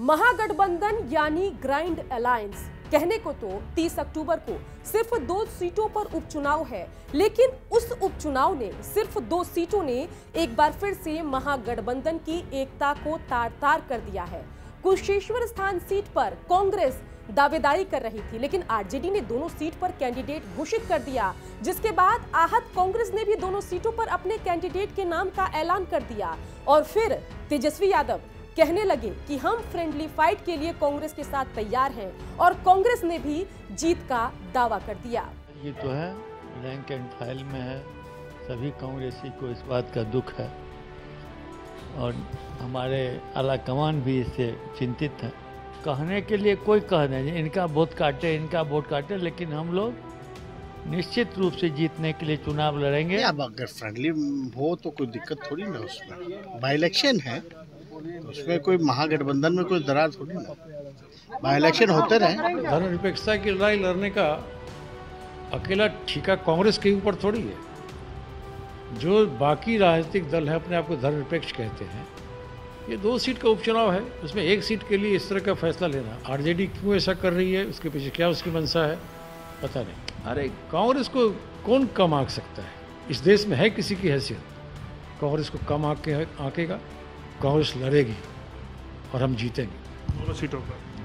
महागठबंधन यानी grand alliance कहने को तो 30 अक्टूबर को सिर्फ 2 सीटों पर उपचुनाव है, लेकिन उस उपचुनाव ने सिर्फ 2 सीटों ने एक बार फिर से महागठबंधन की एकता को तार-तार कर दिया है। कुशेश्वर स्थान सीट पर कांग्रेस दावेदारी कर रही थी, लेकिन आरजेडी ने दोनों सीट पर कैंडिडेट घोषित कर दिया, जिसके बाद आहत कांग्रेस ने भी दोनों सीटों पर अपने कैंडिडेट के नाम का ऐलान कर दिया और फिर तेजस्वी यादव कहने लगे कि हम फ्रेंडली फाइट के लिए कांग्रेस के साथ तैयार हैं और कांग्रेस ने भी जीत का दावा कर दिया। ये तो है, रैंक एंड फाइल में है, सभी कांग्रेसी को इस बात का दुख है और हमारे आला कमान भी इससे चिंतित है। कहने के लिए कोई कह नहीं, इनका वोट काटे, लेकिन हम लोग निश्चित रूप से जीतने के लिए चुनाव लड़ेंगे। अब अगर फ्रेंडली हो तो कोई दिक्कत थोड़ी ना, उसमें बाई इलेक्शन है, उसमें कोई महागठबंधन में कोई दरार थोड़ी ना, बाई इलेक्शन होते रहे। धर्मनिरपेक्षता की लड़ाई लड़ने का अकेला ठेका कांग्रेस के ऊपर थोड़ी है। जो बाकी राजनीतिक दल है अपने आप को धर्मनिरपेक्ष कहते हैं, ये 2 सीट का उपचुनाव है, उसमें 1 सीट के लिए इस तरह का फैसला लेना, आरजेडी क्यों ऐसा कर रही है, उसके पीछे क्या उसकी मंशा है पता नहीं। अरे कांग्रेस को कौन कम आंक सकता है? इस देश में है किसी की हैसियत? कांग्रेस को कम आंकेगा? कांग्रेस लड़ेगी और हम जीतेंगे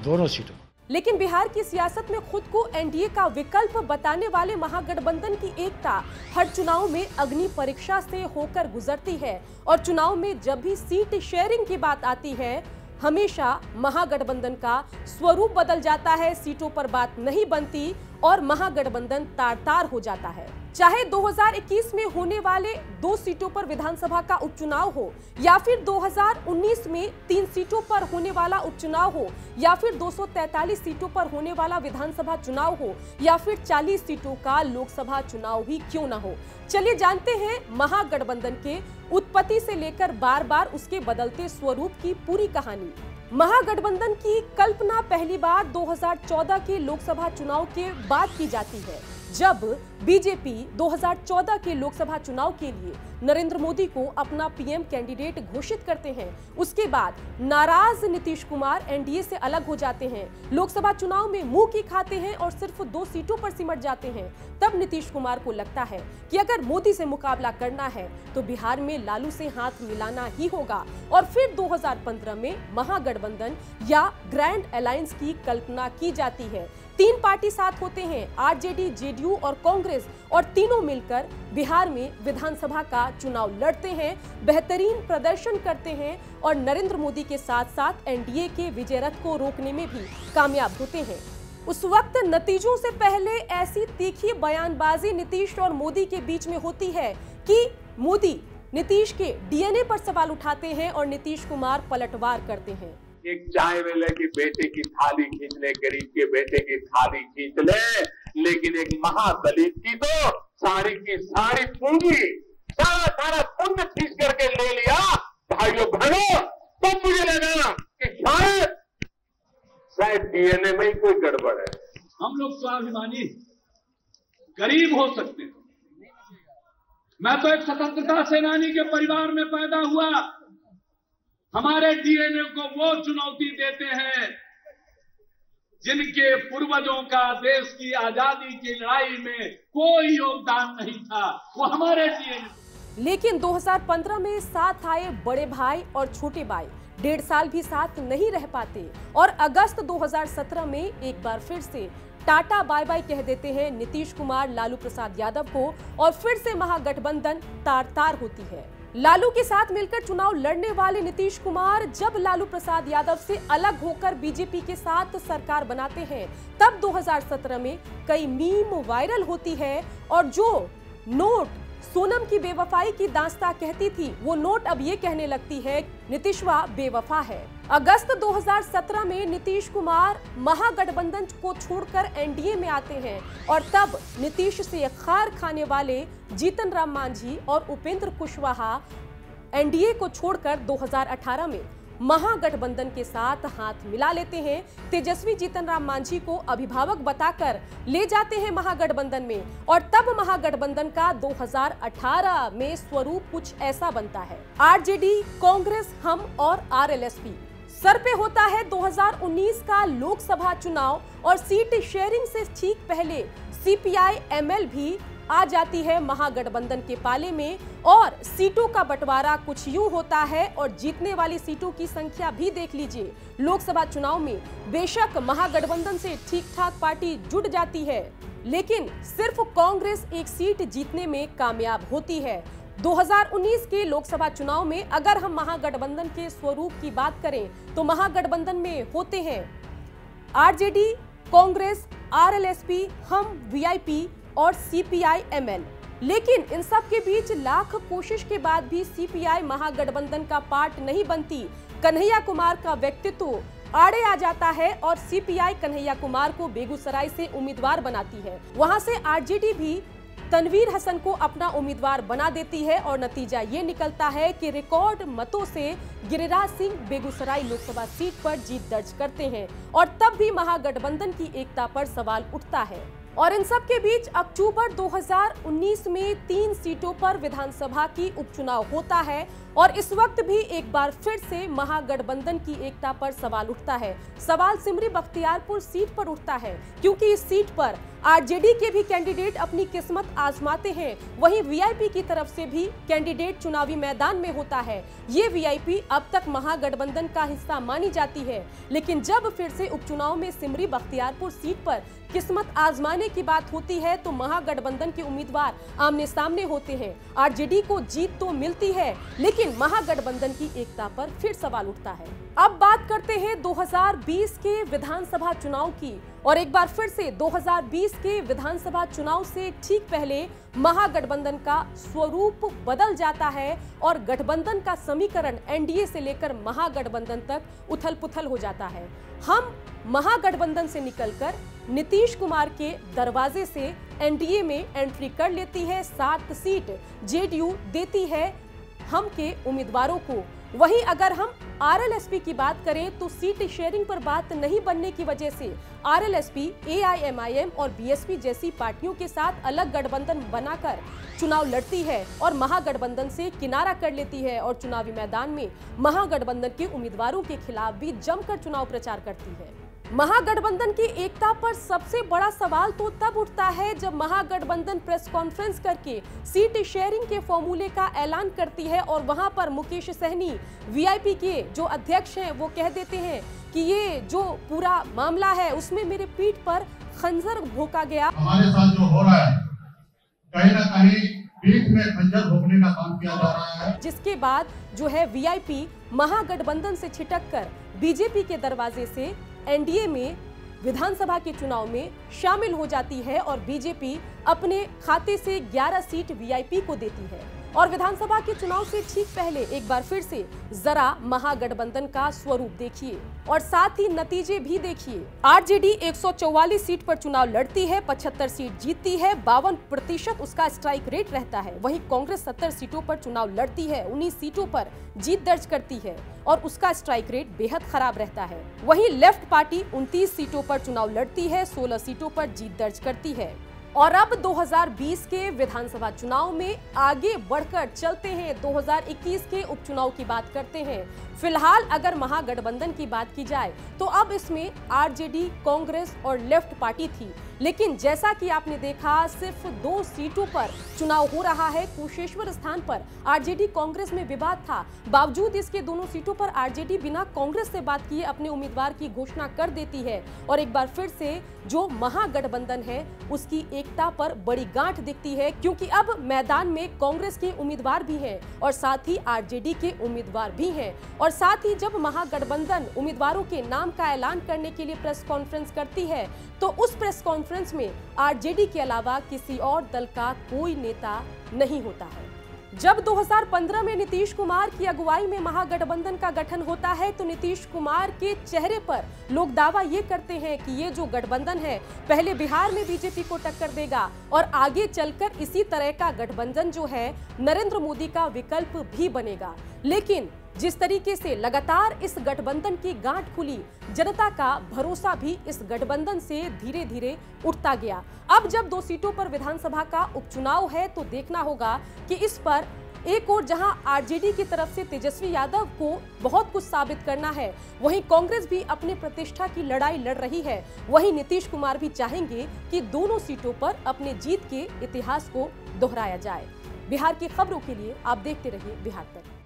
दोनों सीटों। लेकिन बिहार की सियासत में खुद को एनडीए का विकल्प बताने वाले महागठबंधन की एकता हर चुनाव में अग्नि परीक्षा से होकर गुजरती है और चुनाव में जब भी सीट शेयरिंग की बात आती है, हमेशा महागठबंधन का स्वरूप बदल जाता है, सीटों पर बात नहीं बनती और महागठबंधन तार-तार हो जाता है। चाहे 2021 में होने वाले 2 सीटों पर विधानसभा का उपचुनाव हो या फिर 2019 में 3 सीटों पर होने वाला उपचुनाव हो या फिर 243 सीटों पर होने वाला विधानसभा चुनाव हो या फिर 40 सीटों का लोकसभा चुनाव भी क्यों ना हो। चलिए जानते हैं महागठबंधन के उत्पत्ति से लेकर बार-बार उसके बदलते स्वरूप की पूरी कहानी। महागठबंधन की कल्पना पहली बार 2014 के लोकसभा चुनाव के बाद की जाती है, जब बीजेपी 2014 के लोकसभा चुनाव के लिए नरेंद्र मोदी को अपना पीएम कैंडिडेट घोषित करते हैं। उसके बाद नाराज नीतीश कुमार एनडीए से अलग हो जाते हैं, लोकसभा चुनाव में मुंह की खाते हैं और सिर्फ 2 सीटों पर सिमट जाते हैं। तब नीतीश कुमार को लगता है कि अगर मोदी से मुकाबला करना है तो बिहार में लालू से हाथ मिलाना ही होगा और फिर 2015 में महागठबंधन या ग्रैंड अलायंस की कल्पना की जाती है। 3 पार्टी साथ होते हैं, आरजेडी, जेडीयू और कांग्रेस, और तीनों मिलकर बिहार में विधानसभा का चुनाव लड़ते हैं, बेहतरीन प्रदर्शन करते हैं और नरेंद्र मोदी के साथ साथ एनडीए के विजय रथ को रोकने में भी कामयाब होते हैं। उस वक्त नतीजों से पहले ऐसी तीखी बयानबाजी नीतीश और मोदी के बीच में होती है कि मोदी नीतीश के डीएनए पर सवाल उठाते हैं और नीतीश कुमार पलटवार करते हैं। एक चाय वाले की बेटे की थाली खींच ले, गरीब के बेटे की थाली खींच ले, लेकिन एक महादलित की तो सारी की सारी पूंजी, सारा पुण्य खींच करके ले लिया। भाइयों बहनों, तो मुझे लगा कि शायद डीएनए में ही कोई गड़बड़ है। हम लोग स्वाभिमानी गरीब हो सकते हैं। मैं तो एक स्वतंत्रता सेनानी के परिवार में पैदा हुआ। हमारे डीएनए को वो चुनौती देते हैं जिनके पूर्वजों का देश की आजादी की लड़ाई में कोई योगदान नहीं था, वो हमारे डीएनए। लेकिन 2015 में साथ आए बड़े भाई और छोटे भाई 1.5 साल भी साथ नहीं रह पाते और अगस्त 2017 में एक बार फिर से टाटा बाय बाय कह देते हैं नीतीश कुमार लालू प्रसाद यादव को और फिर से महागठबंधन तार-तार होती है। लालू के साथ मिलकर चुनाव लड़ने वाले नीतीश कुमार जब लालू प्रसाद यादव से अलग होकर बीजेपी के साथ सरकार बनाते हैं, तब 2017 में कई मीम वायरल होती है और जो नोट सोनम की बेवफाई की दास्तां कहती थी, वो नोट अब ये कहने लगती है नीतीशवा बेवफा है। अगस्त 2017 में नीतीश कुमार महागठबंधन को छोड़कर एनडीए में आते हैं और तब नीतीश से खार खाने वाले जीतन राम मांझी और उपेंद्र कुशवाहा एनडीए को छोड़कर 2018 में महागठबंधन के साथ हाथ मिला लेते हैं। तेजस्वी जीतन राम मांझी को अभिभावक बताकर ले जाते हैं महागठबंधन में और तब महागठबंधन का 2018 में स्वरूप कुछ ऐसा बनता है। आरजेडी, कांग्रेस, हम और आरएलएसपी सर पे होता है 2019 का लोकसभा चुनाव और सीट शेयरिंग से ठीक पहले CPI-ML भी आ जाती है महागठबंधन के पाले में और सीटों का बंटवारा कुछ यूं होता है और जीतने वाली सीटों की संख्या भी देख लीजिए। लोकसभा चुनाव में बेशक महागठबंधन से ठीक-ठाक पार्टी जुट जाती है, लेकिन सिर्फ कांग्रेस एक सीट जीतने में कामयाब होती है। 2019 के लोकसभा चुनाव में अगर हम महागठबंधन के स्वरूप की बात करें तो महागठबंधन में होते हैं RJD, कांग्रेस, RLSP, हम, VIP और CPI-ML। लेकिन इन सब के बीच लाख कोशिश के बाद भी CPI महागठबंधन का पार्ट नहीं बनती। कन्हैया कुमार का व्यक्तित्व आड़े आ जाता है और CPI कन्हैया कुमार को बेगूसराय से उम्मीदवार बनाती है। वहां से RJD भी तनवीर हसन को अपना उम्मीदवार बना देती है और नतीजा ये निकलता है कि रिकॉर्ड मतों से गिरिराज सिंह बेगूसराय लोकसभा सीट पर जीत दर्ज करते हैं और तब भी महागठबंधन की एकता पर सवाल उठता है। और इन सब के बीच अक्टूबर 2019 में 3 सीटों पर विधानसभा की उपचुनाव होता है और इस वक्त भी एक बार फिर से महागठबंधन की एकता पर सवाल उठता है। सवाल सिमरी बख्तियारपुर सीट पर उठता है क्योंकि इस सीट पर RJD के भी कैंडिडेट अपनी किस्मत आजमाते हैं, वहीं VIP की तरफ से भी कैंडिडेट चुनावी मैदान में होता है। ये VIP अब तक महागठबंधन का हिस्सा मानी जाती है, लेकिन जब फिर से उपचुनाव में सिमरी बख्तियारपुर सीट पर किस्मत आजमाने की बात होती है तो महागठबंधन के उम्मीदवार आमने सामने होते हैं। RJD को जीत तो मिलती है, लेकिन महागठबंधन की एकता पर फिर सवाल उठता है। अब बात करते हैं 2020 के विधानसभा चुनाव की और एक बार फिर से 2020 के विधानसभा चुनाव से ठीक पहले महागठबंधन का स्वरूप बदल जाता है और गठबंधन का समीकरण NDA से लेकर महागठबंधन तक उथल-पुथल हो जाता है। हम महागठबंधन से निकलकर नीतीश कुमार के दरवाजे से NDA में एंट्री कर लेती है। 7 सीट JDU देती है हम के उम्मीदवारों को। वहीं अगर हम RLSP की बात करें तो सीट शेयरिंग पर बात नहीं बनने की वजह से RLSP AIMIM और BSP जैसी पार्टियों के साथ अलग गठबंधन बनाकर चुनाव लड़ती है और महागठबंधन से किनारा कर लेती है और चुनावी मैदान में महागठबंधन के उम्मीदवारों के खिलाफ भी जमकर चुनाव प्रचार करती है। महागठबंधन की एकता पर सबसे बड़ा सवाल तो तब उठता है जब महागठबंधन प्रेस कॉन्फ्रेंस करके सीट शेयरिंग के फॉर्मूले का ऐलान करती है और वहां पर मुकेश सहनी VIP के जो अध्यक्ष हैं वो कह देते हैं कि ये जो पूरा मामला है उसमें मेरे पीठ पर खंजर भोंका गया। हमारे साथ जो हो रहा है कहीं ना कहीं पीठ में खंजर भोंकने का काम किया जा रहा है। जिसके बाद जो है VIP महागठबंधन से छिटक कर BJP के दरवाजे से NDA में विधानसभा के चुनाव में शामिल हो जाती है और BJP अपने खाते से 11 सीट VIP को देती है। और विधानसभा के चुनाव से ठीक पहले एक बार फिर से जरा महागठबंधन का स्वरूप देखिए और साथ ही नतीजे भी देखिए। RJD 144 सीट पर चुनाव लड़ती है, 75 सीट जीतती है, 52% उसका स्ट्राइक रेट रहता है। वहीं कांग्रेस 70 सीटों पर चुनाव लड़ती है, 19 सीटों पर जीत दर्ज करती है और उसका स्ट्राइक रेट बेहद खराब रहता है। वहीं लेफ्ट पार्टी 29 सीटों पर चुनाव लड़ती है, 16 सीटों पर जीत दर्ज करती है। और अब 2020 के विधानसभा चुनाव में आगे बढ़कर चलते हैं। 2021 के उपचुनाव की बात करते हैं। फिलहाल अगर महागठबंधन की बात की जाए तो अब इसमें RJD, कांग्रेस और लेफ्ट पार्टी थी, लेकिन जैसा कि आपने देखा सिर्फ 2 सीटों पर चुनाव हो रहा है। कुशेश्वर स्थान पर RJD कांग्रेस में विवाद था, बावजूद इसके दोनों सीटों पर RJD बिना कांग्रेस से बात किए अपने उम्मीदवार की घोषणा कर देती है और एक बार फिर से जो महागठबंधन है उसकी एकता पर बड़ी गांठ दिखती है, क्योंकि अब मैदान में कांग्रेस के उम्मीदवार भी हैं और साथ ही RJD के उम्मीदवार भी हैं। और साथ ही जब महागठबंधन उम्मीदवारों के नाम का ऐलान करने के लिए प्रेस कॉन्फ्रेंस करती है तो उस प्रेस कॉन्फ्रेंस में RJD के अलावा किसी और दल का कोई नेता नहीं होता है। जब 2015 में नीतीश कुमार की अगुवाई में महागठबंधन का गठन होता है तो नीतीश कुमार के चेहरे पर लोग दावा ये करते हैं कि ये जो गठबंधन है पहले बिहार में BJP को टक्कर देगा और आगे चलकर इसी तरह का गठबंधन जो है नरेंद्र मोदी का विकल्प भी बनेगा। लेकिन जिस तरीके से लगातार इस गठबंधन की गांठ खुली, जनता का भरोसा भी इस गठबंधन से धीरे धीरे उठता गया। अब जब 2 सीटों पर विधानसभा का उपचुनाव है तो देखना होगा कि इस पर एक और जहां आरजेडी की तरफ से तेजस्वी यादव को बहुत कुछ साबित करना है, वहीं कांग्रेस भी अपने प्रतिष्ठा की लड़ाई लड़ रही है। वहीं नीतीश कुमार भी चाहेंगे कि दोनों सीटों पर अपने जीत के इतिहास को दोहराया जाए। बिहार की खबरों के लिए आप देखते रहिए बिहार तक।